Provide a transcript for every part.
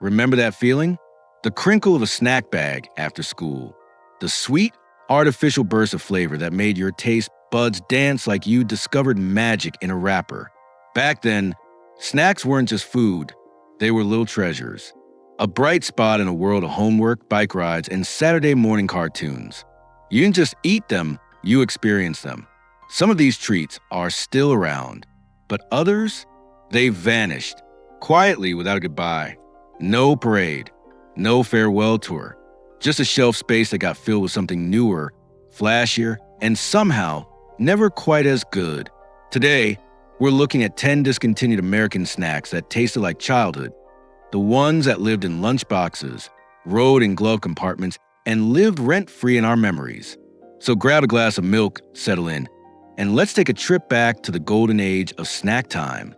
Remember that feeling? The crinkle of a snack bag after school. The sweet, artificial burst of flavor that made your taste buds dance like you discovered magic in a wrapper. Back then, snacks weren't just food. They were little treasures. A bright spot in a world of homework, bike rides, and Saturday morning cartoons. You didn't just eat them, you experienced them. Some of these treats are still around, but others, they've vanished, quietly without a goodbye. No parade, no farewell tour, just a shelf space that got filled with something newer, flashier, and somehow never quite as good. Today, we're looking at 10 discontinued American snacks that tasted like childhood. The ones that lived in lunchboxes, rode in glove compartments, and lived rent-free in our memories. So grab a glass of milk, settle in, and let's take a trip back to the golden age of snack time.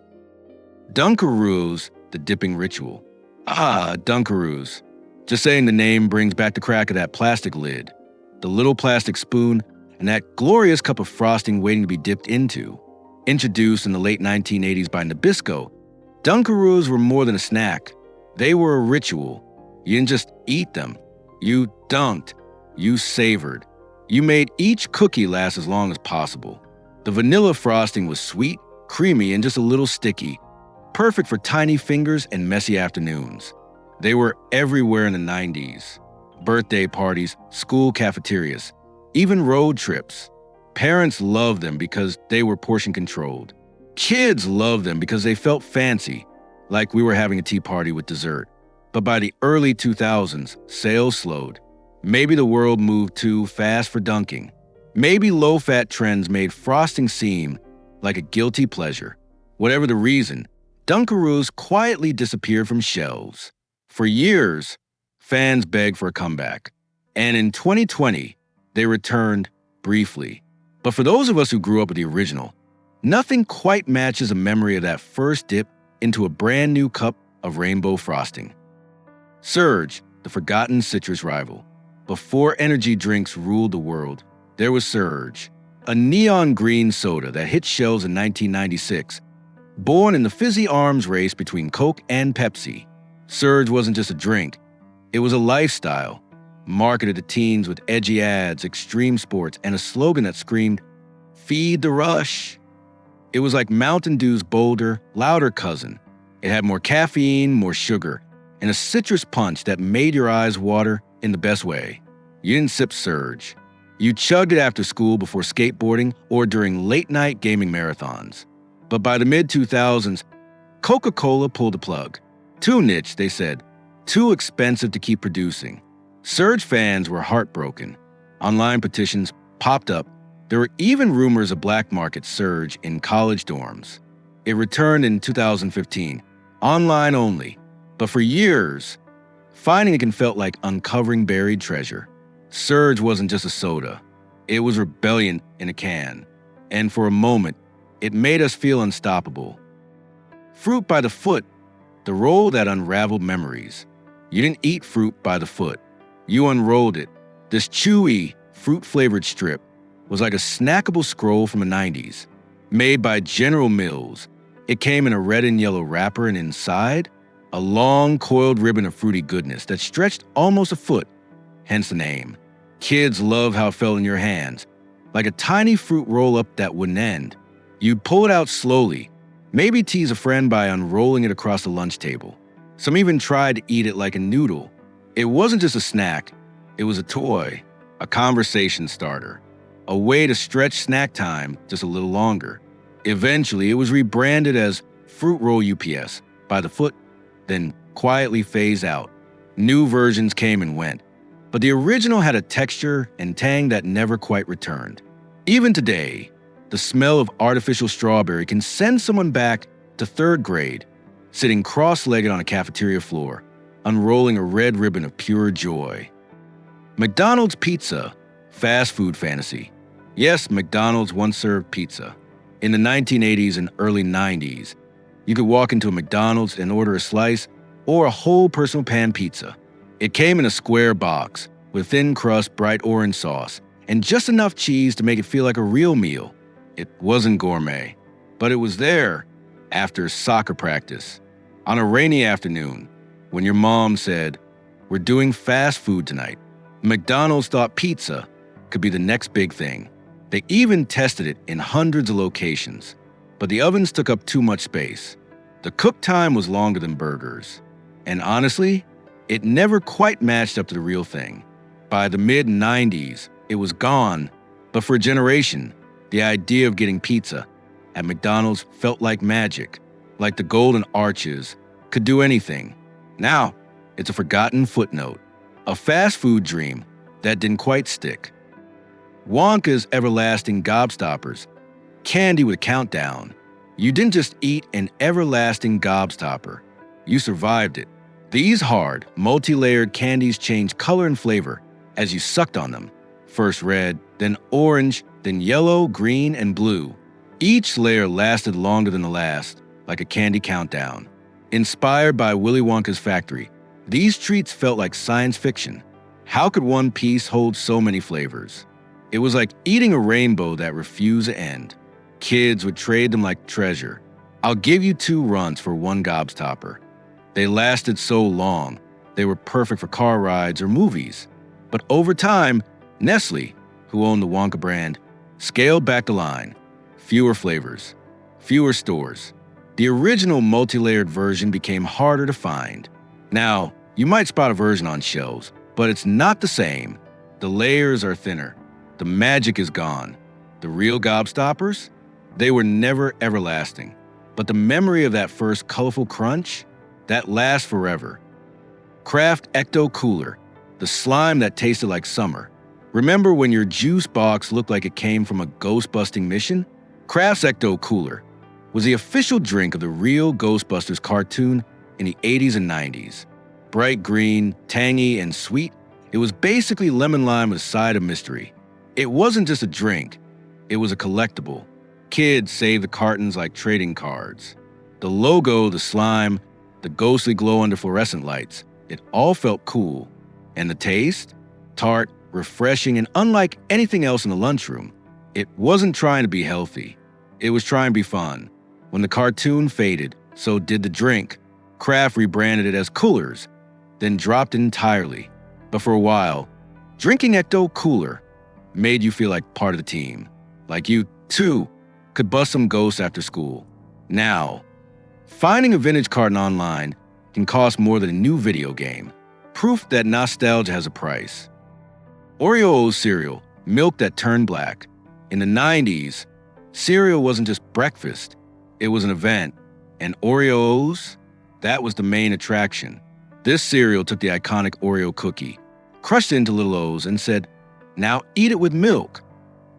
Dunkaroos, the dipping ritual. Dunkaroos. Just saying the name brings back the crack of that plastic lid, the little plastic spoon, and that glorious cup of frosting waiting to be dipped into. Introduced in the late 1980s by Nabisco, Dunkaroos were more than a snack. They were a ritual. You didn't just eat them. You dunked. You savored. You made each cookie last as long as possible. The vanilla frosting was sweet, creamy, and just a little sticky, perfect for tiny fingers and messy afternoons. They were everywhere in the 90s. Birthday parties, school cafeterias, even road trips. Parents loved them because they were portion controlled. Kids loved them because they felt fancy, like we were having a tea party with dessert. But by the early 2000s, sales slowed. Maybe the world moved too fast for dunking. Maybe low-fat trends made frosting seem like a guilty pleasure. Whatever the reason, Dunkaroos quietly disappeared from shelves. For years, fans begged for a comeback. And in 2020, they returned briefly. But for those of us who grew up with the original, nothing quite matches a memory of that first dip into a brand new cup of rainbow frosting. Surge, the forgotten citrus rival. Before energy drinks ruled the world, there was Surge, a neon green soda that hit shelves in 1996. Born in the fizzy arms race between Coke and Pepsi, Surge wasn't just a drink, it was a lifestyle, marketed to teens with edgy ads, extreme sports, and a slogan that screamed, "Feed the rush." It was like Mountain Dew's bolder, louder cousin. It had more caffeine, more sugar, and a citrus punch that made your eyes water in the best way. You didn't sip Surge. You chugged it after school before skateboarding or during late-night gaming marathons. But by the mid-2000s, Coca-Cola pulled the plug. Too niche, they said. Too expensive to keep producing. Surge fans were heartbroken. Online petitions popped up. There were even rumors of black market Surge in college dorms. It returned in 2015, online only. But for years, finding it felt like uncovering buried treasure. Surge wasn't just a soda. It was rebellion in a can. And for a moment, it made us feel unstoppable. Fruit by the foot, the roll that unraveled memories. You didn't eat fruit by the foot. You unrolled it. This chewy, fruit-flavored strip was like a snackable scroll from the 90s. Made by General Mills, it came in a red and yellow wrapper, and inside, a long, coiled ribbon of fruity goodness that stretched almost a foot, hence the name. Kids love how it felt in your hands, like a tiny fruit roll-up that wouldn't end. You'd pull it out slowly, maybe tease a friend by unrolling it across the lunch table. Some even tried to eat it like a noodle. It wasn't just a snack, it was a toy, a conversation starter, a way to stretch snack time just a little longer. Eventually, it was rebranded as Fruit Roll UPS by the foot, then quietly phased out. New versions came and went, but the original had a texture and tang that never quite returned. Even today, the smell of artificial strawberry can send someone back to third grade, sitting cross-legged on a cafeteria floor, unrolling a red ribbon of pure joy. McDonald's pizza, fast food fantasy. Yes, McDonald's once served pizza. In the 1980s and early 90s, you could walk into a McDonald's and order a slice or a whole personal pan pizza. It came in a square box with thin crust, bright orange sauce, and just enough cheese to make it feel like a real meal. It wasn't gourmet, but it was there after soccer practice, on a rainy afternoon, When your mom said, "We're doing fast food tonight," McDonald's thought pizza could be the next big thing. They even tested it in hundreds of locations, but the ovens took up too much space. The cook time was longer than burgers. And honestly, it never quite matched up to the real thing. By the mid-90s, it was gone, but for a generation, the idea of getting pizza at McDonald's felt like magic, like the golden arches could do anything. Now, it's a forgotten footnote, a fast food dream that didn't quite stick. Wonka's everlasting Gobstoppers, candy with a countdown. You didn't just eat an everlasting Gobstopper, you survived it. These hard, multi-layered candies changed color and flavor as you sucked on them. First red, then orange, then yellow, green, and blue. Each layer lasted longer than the last, like a candy countdown. Inspired by Willy Wonka's factory, these treats felt like science fiction. How could one piece hold so many flavors? It was like eating a rainbow that refused to end. Kids would trade them like treasure. "I'll give you 2 runs for 1 Gobstopper." They lasted so long, they were perfect for car rides or movies. But over time, Nestle, who owned the Wonka brand, scaled back the line. Fewer flavors, fewer stores. The original multi-layered version became harder to find. Now, you might spot a version on shelves, but it's not the same. The layers are thinner. The magic is gone. The real Gobstoppers? They were never everlasting. But the memory of that first colorful crunch? That lasts forever. Kraft Ecto Cooler, the slime that tasted like summer. Remember when your juice box looked like it came from a ghost-busting mission? Kraft's Ecto Cooler was the official drink of the real Ghostbusters cartoon in the 80s and 90s. Bright green, tangy, and sweet, it was basically lemon lime with a side of mystery. It wasn't just a drink, it was a collectible. Kids saved the cartons like trading cards. The logo, the slime, the ghostly glow under fluorescent lights, it all felt cool. And the taste? Tart, refreshing, and unlike anything else in the lunchroom. It wasn't trying to be healthy. It was trying to be fun. When the cartoon faded, so did the drink. Kraft rebranded it as Coolers, then dropped it entirely. But for a while, drinking Ecto Cooler made you feel like part of the team. Like you, too, could bust some ghosts after school. Now, finding a vintage carton online can cost more than a new video game. Proof that nostalgia has a price. Oreo O cereal, milk that turned black. In the 90s, cereal wasn't just breakfast, it was an event. And Oreo O's, that was the main attraction. This cereal took the iconic Oreo cookie, crushed it into little O's, and said, "Now eat it with milk."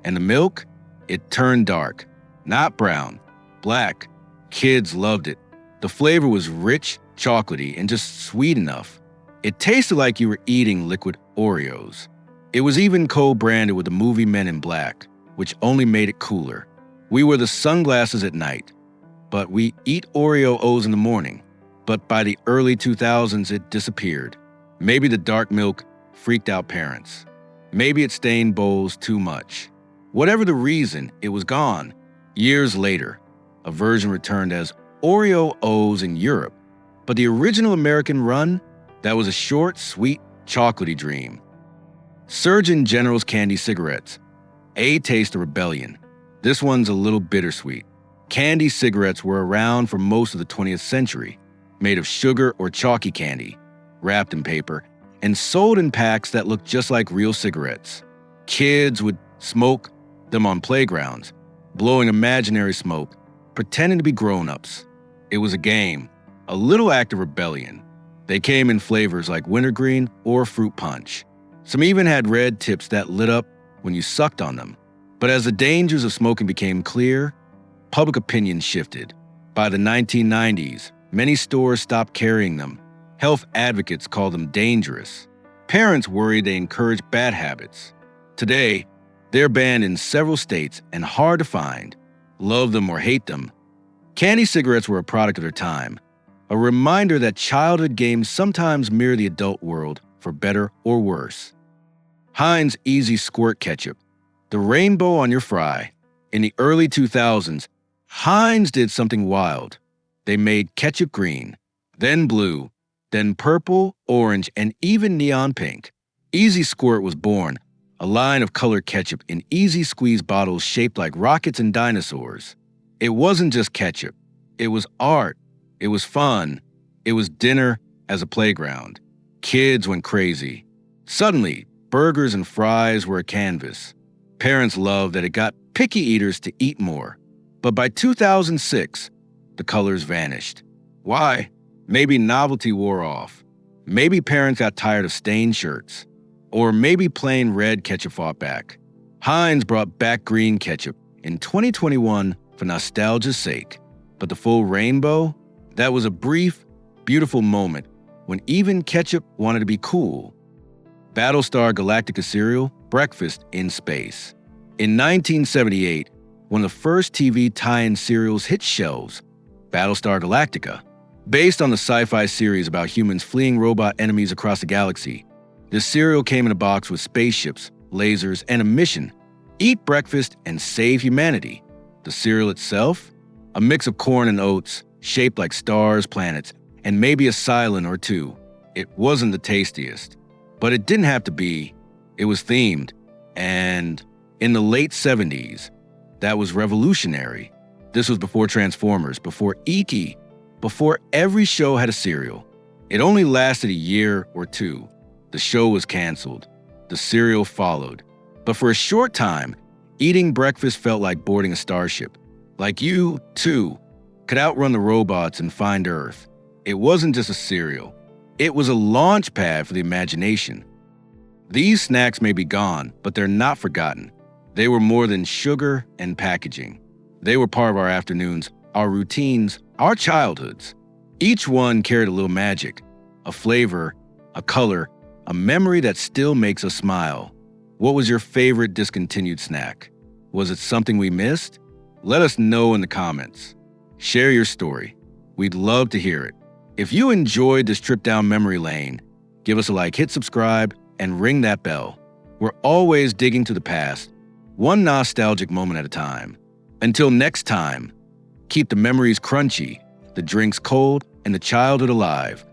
And the milk, it turned dark. Not brown, black. Kids loved it. The flavor was rich, chocolatey, and just sweet enough. It tasted like you were eating liquid Oreos. It was even co-branded with the movie Men in Black, which only made it cooler. We were the sunglasses at night, but we eat Oreo O's in the morning. But by the early 2000s, it disappeared. Maybe the dark milk freaked out parents. Maybe it stained bowls too much. Whatever the reason, it was gone. Years later, a version returned as Oreo O's in Europe. But the original American run, that was a short, sweet, chocolatey dream. Surgeon General's candy cigarettes. A taste of rebellion. This one's a little bittersweet. Candy cigarettes were around for most of the 20th century, made of sugar or chalky candy, wrapped in paper, and sold in packs that looked just like real cigarettes. Kids would smoke them on playgrounds, blowing imaginary smoke, pretending to be grown-ups. It was a game, a little act of rebellion. They came in flavors like wintergreen or fruit punch. Some even had red tips that lit up when you sucked on them. But as the dangers of smoking became clear, public opinion shifted. By the 1990s, many stores stopped carrying them. Health advocates called them dangerous. Parents worried they encouraged bad habits. Today, they're banned in several states and hard to find. Love them or hate them, candy cigarettes were a product of their time. A reminder that childhood games sometimes mirror the adult world for better or worse. Heinz Easy Squirt Ketchup, the rainbow on your fry. In the early 2000s, Heinz did something wild. They made ketchup green, then blue, then purple, orange, and even neon pink. Easy Squirt was born, a line of colored ketchup in easy squeeze bottles shaped like rockets and dinosaurs. It wasn't just ketchup. It was art. It was fun. It was dinner as a playground. Kids went crazy. Suddenly, burgers and fries were a canvas. Parents loved that it got picky eaters to eat more. But by 2006, the colors vanished. Why? Maybe novelty wore off. Maybe parents got tired of stained shirts. Or maybe plain red ketchup fought back. Heinz brought back green ketchup in 2021 for nostalgia's sake. But the full rainbow? That was a brief, beautiful moment when even ketchup wanted to be cool. Battlestar Galactica cereal, breakfast in space. In 1978, one of the first TV tie-in cereals hit shelves, Battlestar Galactica. Based on the sci-fi series about humans fleeing robot enemies across the galaxy, this cereal came in a box with spaceships, lasers, and a mission: eat breakfast and save humanity. The cereal itself? A mix of corn and oats, shaped like stars, planets, and maybe a silent or two. It wasn't the tastiest. But it didn't have to be. It was themed. And in the late 70s, that was revolutionary. This was before Transformers, before E.T., before every show had a cereal. It only lasted a year or two. The show was canceled. The cereal followed. But for a short time, eating breakfast felt like boarding a starship. Like you, too, could outrun the robots and find Earth. It wasn't just a cereal. It was a launch pad for the imagination. These snacks may be gone, but they're not forgotten. They were more than sugar and packaging. They were part of our afternoons, our routines, our childhoods. Each one carried a little magic, a flavor, a color, a memory that still makes us smile. What was your favorite discontinued snack? Was it something we missed? Let us know in the comments. Share your story. We'd love to hear it. If you enjoyed this trip down memory lane, give us a like, hit subscribe, and ring that bell. We're always digging to the past, one nostalgic moment at a time. Until next time, keep the memories crunchy, the drinks cold, and the childhood alive.